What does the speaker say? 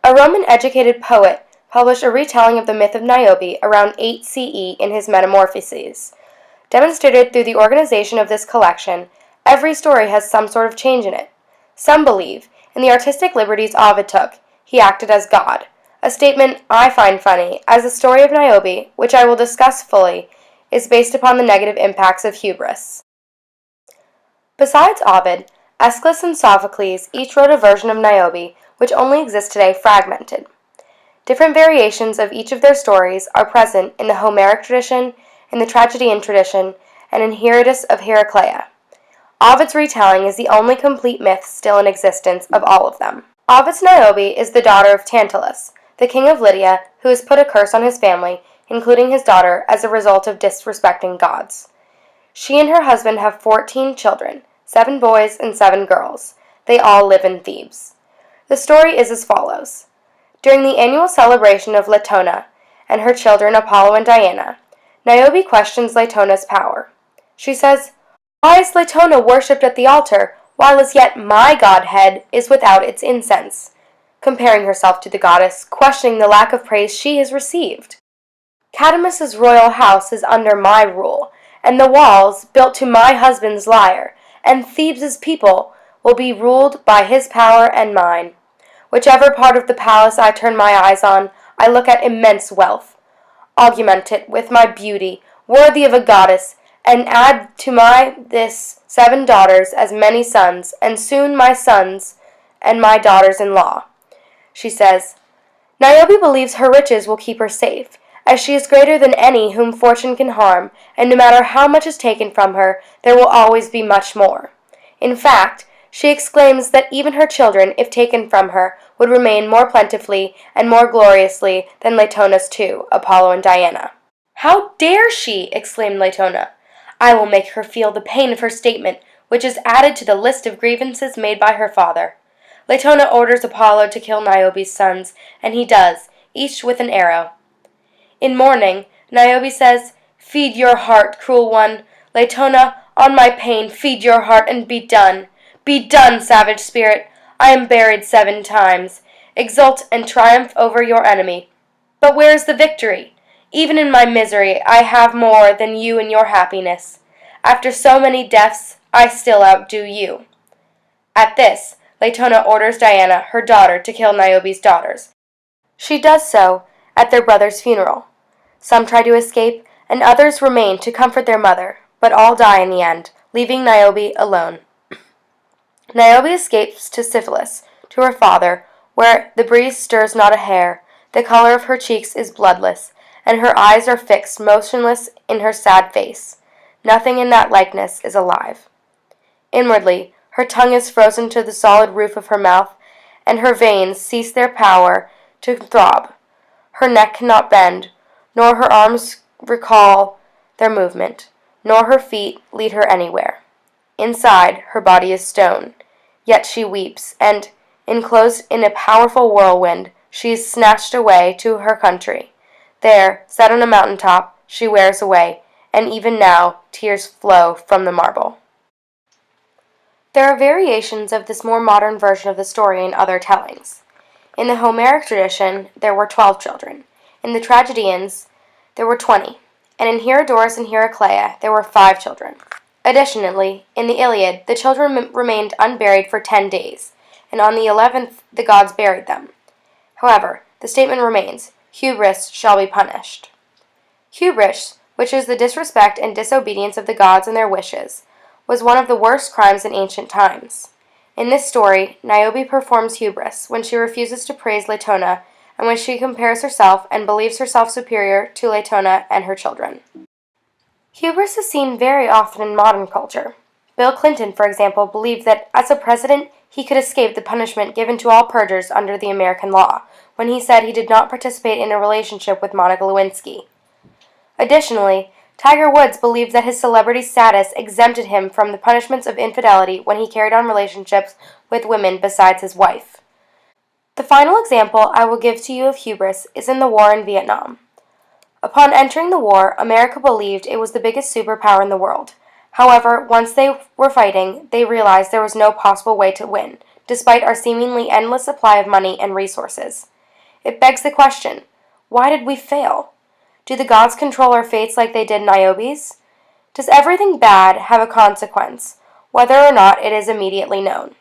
A Roman-educated poet, published a retelling of the myth of Niobe around 8 CE in his Metamorphoses. Demonstrated through the organization of this collection, every story has some sort of change in it. Some believe, in the artistic liberties Ovid took, he acted as God, a statement I find funny, as the story of Niobe, which I will discuss fully, is based upon the negative impacts of hubris. Besides Ovid, Aeschylus and Sophocles each wrote a version of Niobe, which only exists today fragmented. Different variations of each of their stories are present in the Homeric tradition, in the Tragedian tradition, and in Herodotus of Heraclea. Ovid's retelling is the only complete myth still in existence of all of them. Ovid's Niobe is the daughter of Tantalus, the king of Lydia, who has put a curse on his family, including his daughter, as a result of disrespecting gods. She and her husband have 14 children, 7 boys and 7 girls. They all live in Thebes. The story is as follows. During the annual celebration of Latona and her children Apollo and Diana, Niobe questions Latona's power. She says, "Why is Latona worshipped at the altar, while as yet my godhead is without its incense?" Comparing herself to the goddess, questioning the lack of praise she has received. "Cadmus's royal house is under my rule, and the walls built to my husband's lyre, and Thebes' people will be ruled by his power and mine. Whichever part of the palace I turn my eyes on, I look at immense wealth. Augment it with my beauty, worthy of a goddess, and add to this 7 daughters as many sons, and soon my sons and my daughters-in-law." She says, Niobe believes her riches will keep her safe, as she is greater than any whom fortune can harm, and no matter how much is taken from her, there will always be much more. In fact, she exclaims that even her children, if taken from her, would remain more plentifully and more gloriously than Latona's 2, Apollo and Diana. "How dare she?" exclaimed Latona. "I will make her feel the pain of her statement, which is added to the list of grievances made by her father." Latona orders Apollo to kill Niobe's sons, and he does, each with an arrow. In mourning, Niobe says, "Feed your heart, cruel one. Latona, on my pain, feed your heart and be done. Be done, savage spirit. I am buried 7 times. Exult and triumph over your enemy. But where is the victory? Even in my misery, I have more than you in your happiness. After so many deaths, I still outdo you." At this, Latona orders Diana, her daughter, to kill Niobe's daughters. She does so at their brother's funeral. Some try to escape, and others remain to comfort their mother, but all die in the end, leaving Niobe alone. Niobe escapes to Syphilis, to her father, where the breeze stirs not a hair, the color of her cheeks is bloodless, and her eyes are fixed motionless in her sad face. Nothing in that likeness is alive. Inwardly, her tongue is frozen to the solid roof of her mouth, and her veins cease their power to throb. Her neck cannot bend, nor her arms recall their movement, nor her feet lead her anywhere. Inside, her body is stone, yet she weeps, and, enclosed in a powerful whirlwind, she is snatched away to her country. There, set on a mountain top, she wears away, and even now tears flow from the marble. There are variations of this more modern version of the story in other tellings. In the Homeric tradition, there were 12 children. In the Tragedians, there were 20, and in Herodotus and Heraclea, there were 5 children. Additionally, in the Iliad, the children remained unburied for 10 days, and on the 11th the gods buried them. However, the statement remains, hubris shall be punished. Hubris, which is the disrespect and disobedience of the gods and their wishes, was one of the worst crimes in ancient times. In this story, Niobe performs hubris when she refuses to praise Latona and when she compares herself and believes herself superior to Latona and her children. Hubris is seen very often in modern culture. Bill Clinton, for example, believed that as a president he could escape the punishment given to all perjurers under the American law when he said he did not participate in a relationship with Monica Lewinsky. Additionally, Tiger Woods believed that his celebrity status exempted him from the punishments of infidelity when he carried on relationships with women besides his wife. The final example I will give to you of hubris is in the war in Vietnam. Upon entering the war, America believed it was the biggest superpower in the world. However, once they were fighting, they realized there was no possible way to win, despite our seemingly endless supply of money and resources. It begs the question, why did we fail? Do the gods control our fates like they did Niobe's? Does everything bad have a consequence, whether or not it is immediately known?